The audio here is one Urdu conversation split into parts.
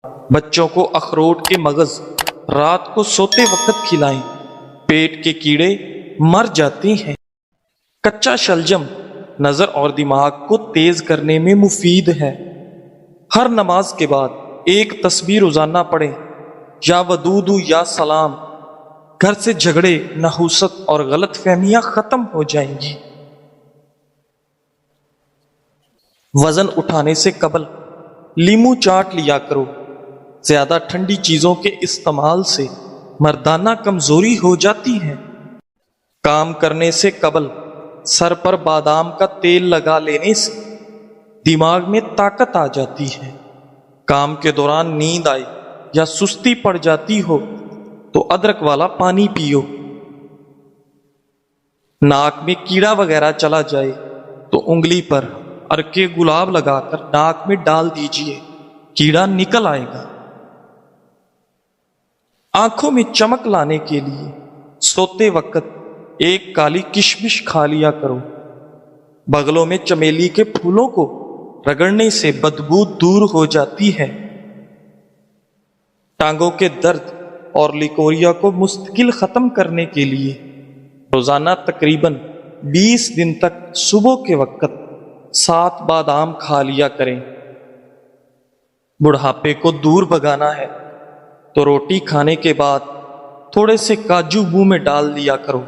بچوں کو اخروٹ کے مغز رات کو سوتے وقت کھلائیں، پیٹ کے کیڑے مر جاتے ہیں۔ کچا شلجم نظر اور دماغ کو تیز کرنے میں مفید ہے۔ ہر نماز کے بعد ایک تسبیح روزانہ پڑھیں، یا ودود یا سلام۔ گھر سے جھگڑے، نحوست اور غلط فہمیاں ختم ہو جائیں گی۔ وزن اٹھانے سے قبل لیمو چاٹ لیا کرو۔ زیادہ ٹھنڈی چیزوں کے استعمال سے مردانہ کمزوری ہو جاتی ہے۔ کام کرنے سے قبل سر پر بادام کا تیل لگا لینے سے دماغ میں طاقت آ جاتی ہے۔ کام کے دوران نیند آئے یا سستی پڑ جاتی ہو تو ادرک والا پانی پیو۔ ناک میں کیڑا وغیرہ چلا جائے تو انگلی پر ارکے گلاب لگا کر ناک میں ڈال دیجئے، کیڑا نکل آئے گا۔ آنکھوں میں چمک لانے کے لیے سوتے وقت ایک کالی کشمش کھا لیا کرو۔ بغلوں میں چمیلی کے پھولوں کو رگڑنے سے بدبو دور ہو جاتی ہے۔ ٹانگوں کے درد اور لیکوریا کو مستقل ختم کرنے کے لیے روزانہ تقریباً 20 دن تک صبح کے وقت 7 بادام کھا لیا کریں۔ بڑھاپے کو دور بھگانا ہے تو روٹی کھانے کے بعد تھوڑے سے کاجو منہ میں ڈال دیا کرو،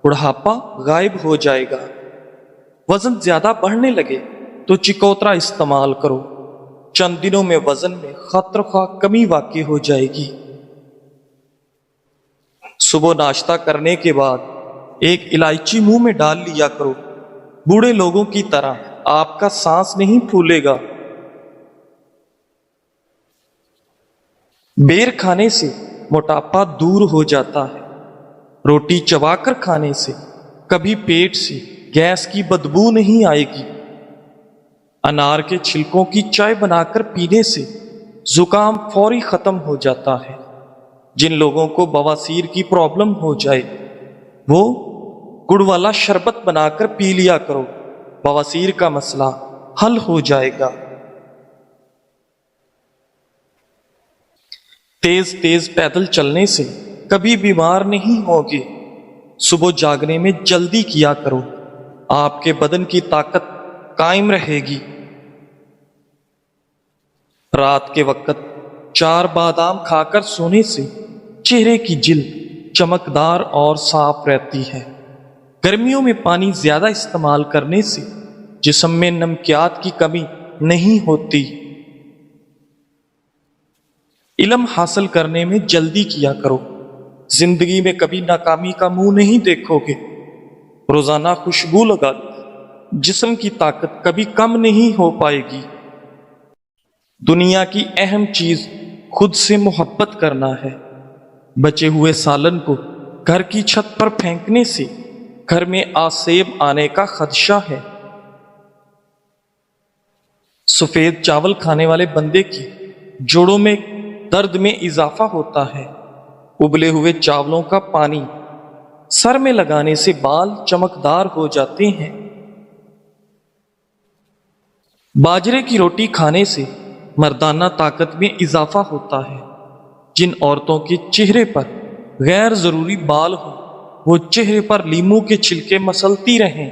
بڑھاپا غائب ہو جائے گا۔ وزن زیادہ بڑھنے لگے تو چکوترا استعمال کرو، چند دنوں میں وزن میں خطرخواہ کمی واقع ہو جائے گی۔ صبح ناشتہ کرنے کے بعد ایک الائچی منہ میں ڈال لیا کرو، بوڑھے لوگوں کی طرح آپ کا سانس نہیں پھولے گا۔ بیر کھانے سے موٹاپا دور ہو جاتا ہے۔ روٹی چبا کر کھانے سے کبھی پیٹ سے گیس کی بدبو نہیں آئے گی۔ انار کے چھلکوں کی چائے بنا کر پینے سے زکام فوری ختم ہو جاتا ہے۔ جن لوگوں کو بواسیر کی پرابلم ہو جائے وہ گڑ والا شربت بنا کر پی لیا کرو، بواسیر کا مسئلہ حل ہو جائے گا۔ تیز تیز پیدل چلنے سے کبھی بیمار نہیں ہوگے۔ صبح جاگنے میں جلدی کیا کرو، آپ کے بدن کی طاقت قائم رہے گی۔ رات کے وقت 4 بادام کھا کر سونے سے چہرے کی جلد چمکدار اور صاف رہتی ہے۔ گرمیوں میں پانی زیادہ استعمال کرنے سے جسم میں نمکیات کی کمی نہیں ہوتی۔ علم حاصل کرنے میں جلدی کیا کرو، زندگی میں کبھی ناکامی کا منہ نہیں دیکھو گے۔ روزانہ خوشبو لگا، جسم کی طاقت کبھی کم نہیں ہو پائے گی۔ دنیا کی اہم چیز خود سے محبت کرنا ہے۔ بچے ہوئے سالن کو گھر کی چھت پر پھینکنے سے گھر میں آسیب آنے کا خدشہ ہے۔ سفید چاول کھانے والے بندے کی جوڑوں میں درد میں اضافہ ہوتا ہے۔ ابلے ہوئے چاولوں کا پانی سر میں لگانے سے بال چمکدار ہو جاتے ہیں۔ باجرے کی روٹی کھانے سے مردانہ طاقت میں اضافہ ہوتا ہے۔ جن عورتوں کے چہرے پر غیر ضروری بال ہوں وہ چہرے پر لیمو کے چھلکے مسلتی رہیں،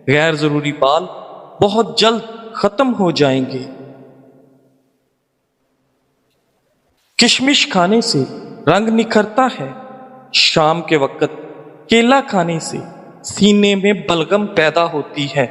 غیر ضروری بال بہت جلد ختم ہو جائیں گے۔ کشمش کھانے سے رنگ نکھرتا ہے۔ شام کے وقت کیلا کھانے سے سینے میں بلغم پیدا ہوتی ہے۔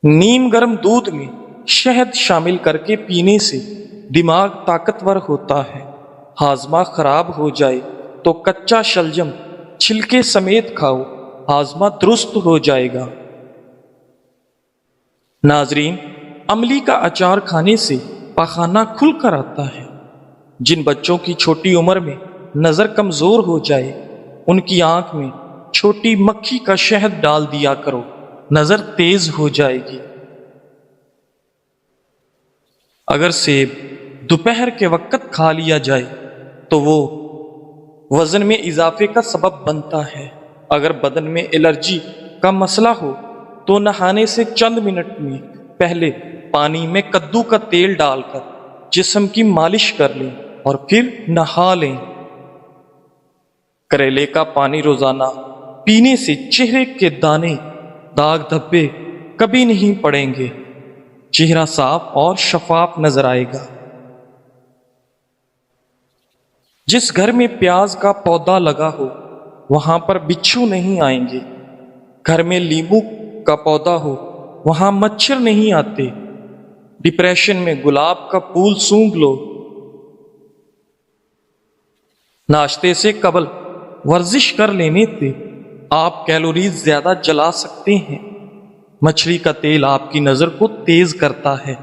نیم گرم دودھ میں شہد شامل کر کے پینے سے دماغ طاقتور ہوتا ہے۔ ہاضمہ خراب ہو جائے تو کچا شلجم چھلکے سمیت کھاؤ، ہاضمہ درست ہو جائے گا۔ ناظرین، املی کا اچار کھانے سے پاخانہ کھل کر آتا ہے۔ جن بچوں کی چھوٹی عمر میں نظر کمزور ہو جائے ان کی آنکھ میں چھوٹی مکھی کا شہد ڈال دیا کرو، نظر تیز ہو جائے گی۔ اگر سیب دوپہر کے وقت کھا لیا جائے تو وہ وزن میں اضافے کا سبب بنتا ہے۔ اگر بدن میں الرجی کا مسئلہ ہو تو نہانے سے چند منٹ میں پہلے پانی میں کدو کا تیل ڈال کر جسم کی مالش کر لیں اور پھر نہا لیں۔ کریلے کا پانی روزانہ پینے سے چہرے کے دانے، داغ دھبے کبھی نہیں پڑیں گے، چہرہ صاف اور شفاف نظر آئے گا۔ جس گھر میں پیاز کا پودا لگا ہو وہاں پر بچھو نہیں آئیں گے، گھر میں لیمو کا پودا ہو وہاں مچھر نہیں آتے، ڈپریشن میں گلاب کا پھول سونگھ لو۔ ناشتے سے قبل ورزش کر لینے سے آپ کیلوریز زیادہ جلا سکتے ہیں۔ مچھلی کا تیل آپ کی نظر کو تیز کرتا ہے۔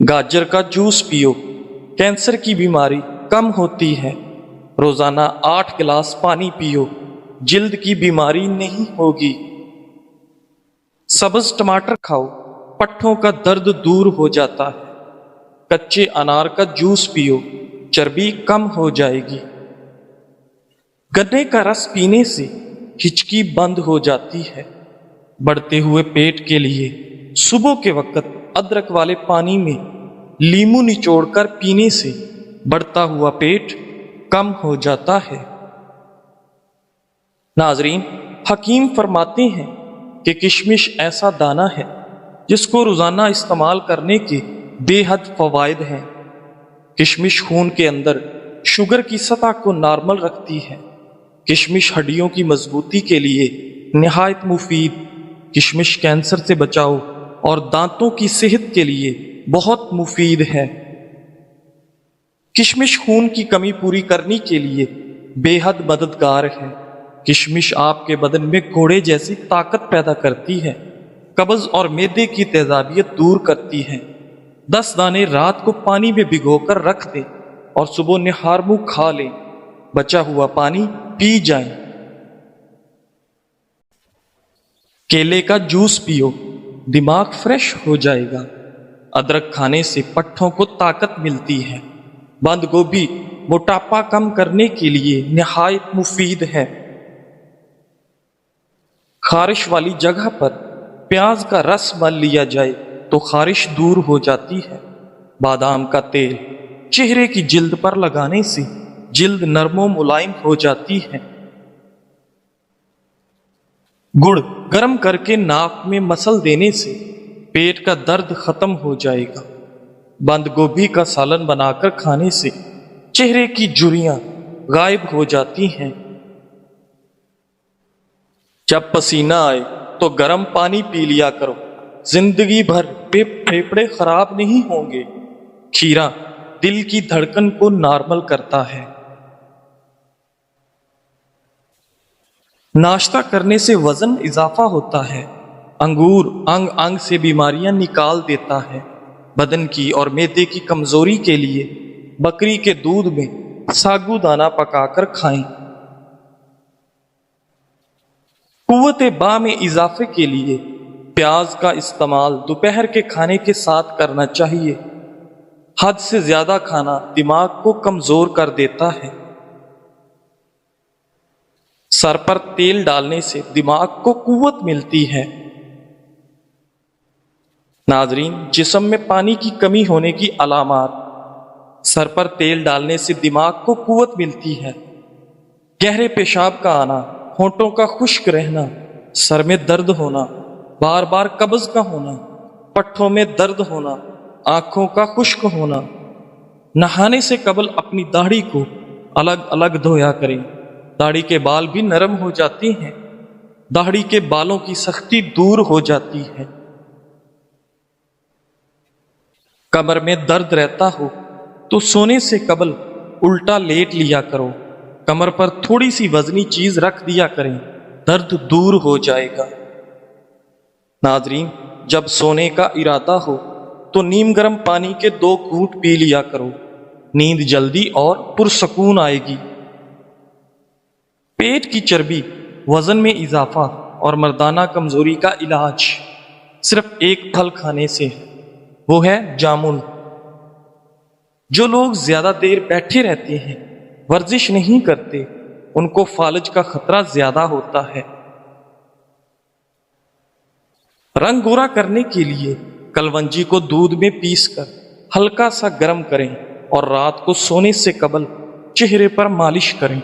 گاجر کا جوس پیو، کینسر کی بیماری کم ہوتی ہے۔ روزانہ 8 گلاس پانی پیو، جلد کی بیماری نہیں ہوگی۔ سبز ٹماٹر کھاؤ، پٹھوں کا درد دور ہو جاتا ہے۔ کچے انار کا جوس پیو، چربی کم ہو جائے گی۔ گنے کا رس پینے سے ہچکی بند ہو جاتی ہے۔ بڑھتے ہوئے پیٹ کے لیے صبح کے وقت ادرک والے پانی میں لیمو نچوڑ کر پینے سے بڑھتا ہوا پیٹ کم ہو جاتا ہے۔ ناظرین، حکیم فرماتے ہیں کہ کشمش ایسا دانہ ہے جس کو روزانہ استعمال کرنے کے بے حد فوائد ہیں۔ کشمش خون کے اندر شوگر کی سطح کو نارمل رکھتی ہے۔ کشمش ہڈیوں کی مضبوطی کے لیے نہایت مفید، کشمش کینسر سے بچاؤ اور دانتوں کی صحت کے لیے بہت مفید ہے۔ کشمش خون کی کمی پوری کرنے کے لیے بے حد مددگار ہے۔ کشمش آپ کے بدن میں گھوڑے جیسی طاقت پیدا کرتی ہے، قبض اور معدے کی تیزابیت دور کرتی ہے۔ 10 دانے رات کو پانی میں بھگو کر رکھ دیں اور صبح نہار منہ کھا لیں، بچا ہوا پانی پی جائیں۔ کیلے کا جوس پیو، دماغ فریش ہو جائے گا۔ ادرک کھانے سے پٹھوں کو طاقت ملتی ہے۔ بند گوبھی موٹاپا کم کرنے کے لیے نہایت مفید ہے۔ خارش والی جگہ پر پیاز کا رس مل لیا جائے تو خارش دور ہو جاتی ہے۔ بادام کا تیل چہرے کی جلد پر لگانے سے جلد نرم و ملائم ہو جاتی ہے۔ گڑ گرم کر کے ناک میں مسل دینے سے پیٹ کا درد ختم ہو جائے گا۔ بند گوبھی کا سالن بنا کر کھانے سے چہرے کی جھریاں غائب ہو جاتی ہیں۔ جب پسینہ آئے تو گرم پانی پی لیا کرو، زندگی بھر پھیپھڑے خراب نہیں ہوں گے۔ کھیرا دل کی دھڑکن کو نارمل کرتا ہے۔ ناشتہ کرنے سے وزن اضافہ ہوتا ہے۔ انگور انگ انگ سے بیماریاں نکال دیتا ہے۔ بدن کی اور معدے کی کمزوری کے لیے بکری کے دودھ میں ساگو دانہ پکا کر کھائیں۔ قوت با میں اضافے کے لیے پیاز کا استعمال دوپہر کے کھانے کے ساتھ کرنا چاہیے۔ حد سے زیادہ کھانا دماغ کو کمزور کر دیتا ہے۔ سر پر تیل ڈالنے سے دماغ کو قوت ملتی ہے۔ ناظرین، جسم میں پانی کی کمی ہونے کی علامات: سر پر تیل ڈالنے سے دماغ کو قوت ملتی ہے۔ گہرے پیشاب کا آنا، ہونٹوں کا خشک رہنا، سر میں درد ہونا، بار بار قبض کا ہونا، پٹھوں میں درد ہونا، آنکھوں کا خشک ہونا۔ نہانے سے قبل اپنی داڑھی کو الگ الگ دھویا کریں، داڑھی کے بال بھی نرم ہو جاتے ہیں، داڑھی کے بالوں کی سختی دور ہو جاتی ہے۔ کمر میں درد رہتا ہو تو سونے سے قبل الٹا لیٹ لیا کرو، کمر پر تھوڑی سی وزنی چیز رکھ دیا کریں، درد دور ہو جائے گا۔ ناظرین، جب سونے کا ارادہ ہو تو نیم گرم پانی کے 2 گھونٹ پی لیا کرو، نیند جلدی اور پرسکون آئے گی۔ پیٹ کی چربی، وزن میں اضافہ اور مردانہ کمزوری کا علاج صرف ایک پھل کھانے سے ہے، وہ ہے جامن۔ جو لوگ زیادہ دیر بیٹھے رہتے ہیں، ورزش نہیں کرتے، ان کو فالج کا خطرہ زیادہ ہوتا ہے۔ رنگ گورا کرنے کے لیے کلونجی کو دودھ میں پیس کر ہلکا سا گرم کریں اور رات کو سونے سے قبل چہرے پر مالش کریں۔